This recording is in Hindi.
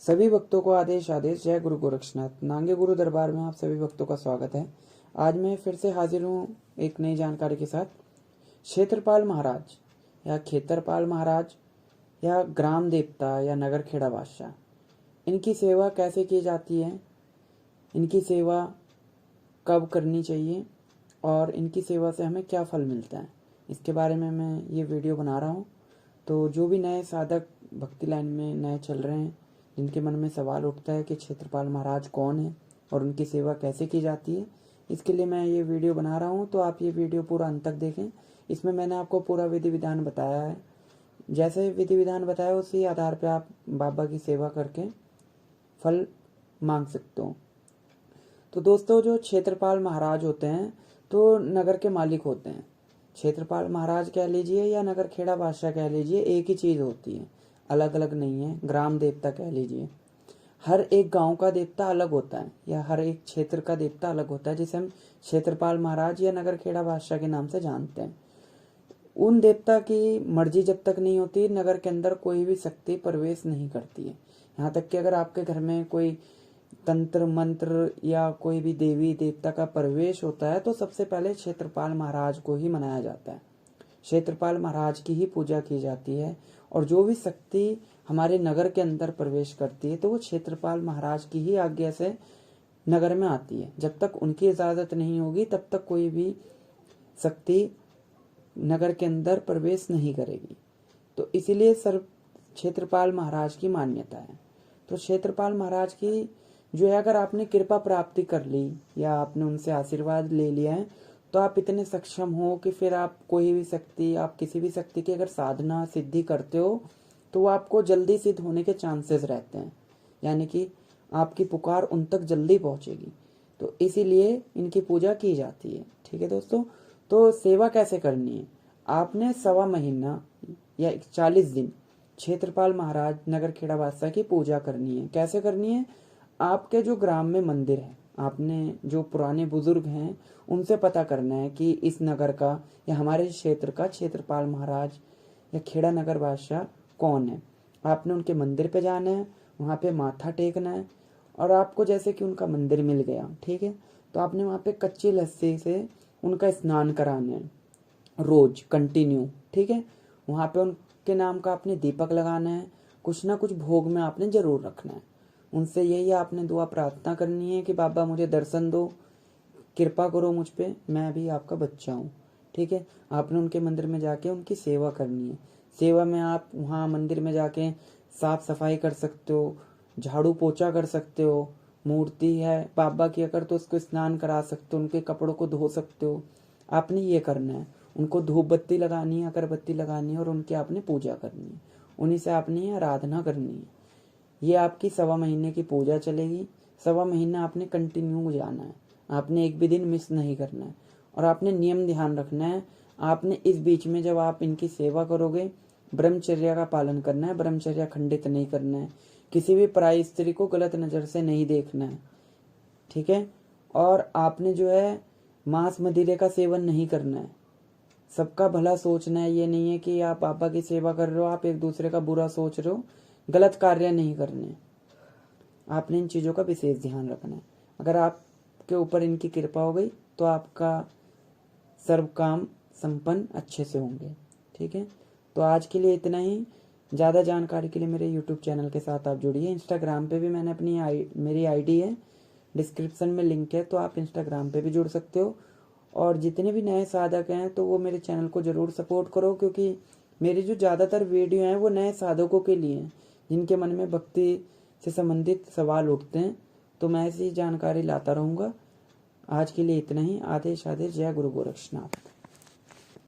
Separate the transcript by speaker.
Speaker 1: सभी भक्तों को आदेश आदेश। जय गुरु गोरक्षनाथ। नांगे गुरु दरबार में आप सभी भक्तों का स्वागत है। आज मैं फिर से हाजिर हूँ एक नई जानकारी के साथ। क्षेत्रपाल महाराज या खेतरपाल महाराज या ग्राम देवता या नगर खेड़ा बादशाह, इनकी सेवा कैसे की जाती है, इनकी सेवा कब करनी चाहिए और इनकी सेवा से हमें क्या फल मिलता है, इसके बारे में मैं ये वीडियो बना रहा हूँ। तो जो भी नए साधक भक्ति लाइन में नए चल रहे हैं, जिनके मन में सवाल उठता है कि क्षेत्रपाल महाराज कौन है और उनकी सेवा कैसे की जाती है, इसके लिए मैं ये वीडियो बना रहा हूँ। तो आप ये वीडियो पूरा अंत तक देखें। इसमें मैंने आपको पूरा विधि विधान बताया है। जैसे विधि विधान बताया उसी आधार पर आप बाबा की सेवा करके फल मांग सकते हो। तो दोस्तों, जो क्षेत्रपाल महाराज होते हैं तो नगर के मालिक होते हैं। क्षेत्रपाल महाराज कह लीजिए या नगर खेड़ा बादशाह कह लीजिए, एक ही चीज़ होती है, अलग अलग नहीं है। ग्राम देवता कह लीजिए, हर एक गांव का देवता अलग होता है या हर एक क्षेत्र का देवता अलग होता है, जिसे हम क्षेत्रपाल महाराज या नगर खेड़ा बादशाह के नाम से जानते हैं। उन देवता की मर्जी जब तक नहीं होती, नगर के अंदर कोई भी शक्ति प्रवेश नहीं करती है। यहाँ तक कि अगर आपके घर में कोई तंत्र मंत्र या कोई भी देवी देवता का प्रवेश होता है तो सबसे पहले क्षेत्रपाल महाराज को ही मनाया जाता है। क्षेत्रपाल महाराज की ही पूजा की जाती है और जो भी शक्ति हमारे नगर के अंदर प्रवेश करती है तो वो क्षेत्रपाल महाराज की ही आज्ञा से नगर में आती है। जब तक उनकी इजाजत नहीं होगी तब तक कोई भी शक्ति नगर के अंदर प्रवेश नहीं करेगी। तो इसीलिए सर्व क्षेत्रपाल महाराज की मान्यता है। तो क्षेत्रपाल महाराज की जो है, अगर आपने कृपा प्राप्ति कर ली या आपने उनसे आशीर्वाद ले लिया है तो आप इतने सक्षम हो कि फिर आप कोई भी शक्ति, आप किसी भी शक्ति की अगर साधना सिद्धि करते हो तो वो आपको जल्दी सिद्ध होने के चांसेस रहते हैं, यानी कि आपकी पुकार उन तक जल्दी पहुंचेगी। तो इसीलिए इनकी पूजा की जाती है। ठीक है दोस्तों, तो सेवा कैसे करनी है? आपने 1.25 महीना या 40 दिन क्षेत्रपाल महाराज नगर खेड़ा बादशाह की पूजा करनी है। कैसे करनी है? आपके जो ग्राम में मंदिर है, आपने जो पुराने बुजुर्ग हैं उनसे पता करना है कि इस नगर का या हमारे क्षेत्र का क्षेत्रपाल महाराज या खेड़ा नगर बादशाह कौन है। आपने उनके मंदिर पे जाना है, वहाँ पे माथा टेकना है और आपको जैसे कि उनका मंदिर मिल गया, ठीक है, तो आपने वहाँ पे कच्ची लस्सी से उनका स्नान कराना है रोज कंटिन्यू। ठीक है, वहाँ पे उनके नाम का आपने दीपक लगाना है, कुछ ना कुछ भोग में आपने जरूर रखना है। उनसे यही आपने दुआ प्रार्थना करनी है कि बाबा मुझे दर्शन दो, कृपा करो मुझ पे, मैं भी आपका बच्चा हूँ। ठीक है, आपने उनके मंदिर में जाके उनकी सेवा करनी है। सेवा में आप वहाँ मंदिर में जाके साफ सफाई कर सकते हो, झाड़ू पोछा कर सकते हो, मूर्ति है बाबा की अगर तो उसको स्नान करा सकते हो, उनके कपड़ों को धो सकते हो। आपने ये करना है, उनको धूप बत्ती लगानी है, अगरबत्ती लगानी है और उनकी आपने पूजा करनी है, उन्हीं से आपने आराधना करनी है। ये आपकी 1.25 महीने की पूजा चलेगी। 1.25 महीना आपने कंटिन्यू जाना है, आपने एक भी दिन मिस नहीं करना है और आपने नियम ध्यान रखना है। आपने इस बीच में जब आप इनकी सेवा करोगे ब्रह्मचर्या का पालन करना है, ब्रह्मचर्या खंडित नहीं करना है, किसी भी पराई स्त्री को गलत नज़र से नहीं देखना है। ठीक है, और आपने जो है मांस मदिरे का सेवन नहीं करना है, सबका भला सोचना है। ये नहीं है कि आप बाबा की सेवा कर रहे हो आप एक दूसरे का बुरा सोच रहे हो, गलत कार्य नहीं करने। आपने इन चीज़ों का विशेष ध्यान रखना है। अगर आपके ऊपर इनकी कृपा हो गई तो आपका सर्व काम संपन्न अच्छे से होंगे। ठीक है, तो आज के लिए इतना ही। ज़्यादा जानकारी के लिए मेरे YouTube चैनल के साथ आप जुड़िए। इंस्टाग्राम पे भी मैंने मेरी आईडी है, डिस्क्रिप्शन में लिंक है, तो आप इंस्टाग्राम पे भी जुड़ सकते हो। और जितने भी नए साधक हैं तो वो मेरे चैनल को ज़रूर सपोर्ट करो, क्योंकि मेरी जो ज़्यादातर वीडियो हैं वो नए साधकों के लिए हैं, जिनके मन में भक्ति से संबंधित सवाल उठते हैं। तो मैं ऐसी जानकारी लाता रहूँगा। आज के लिए इतना ही। आदेश आदेश। जय गुरु गोरक्षनाथ।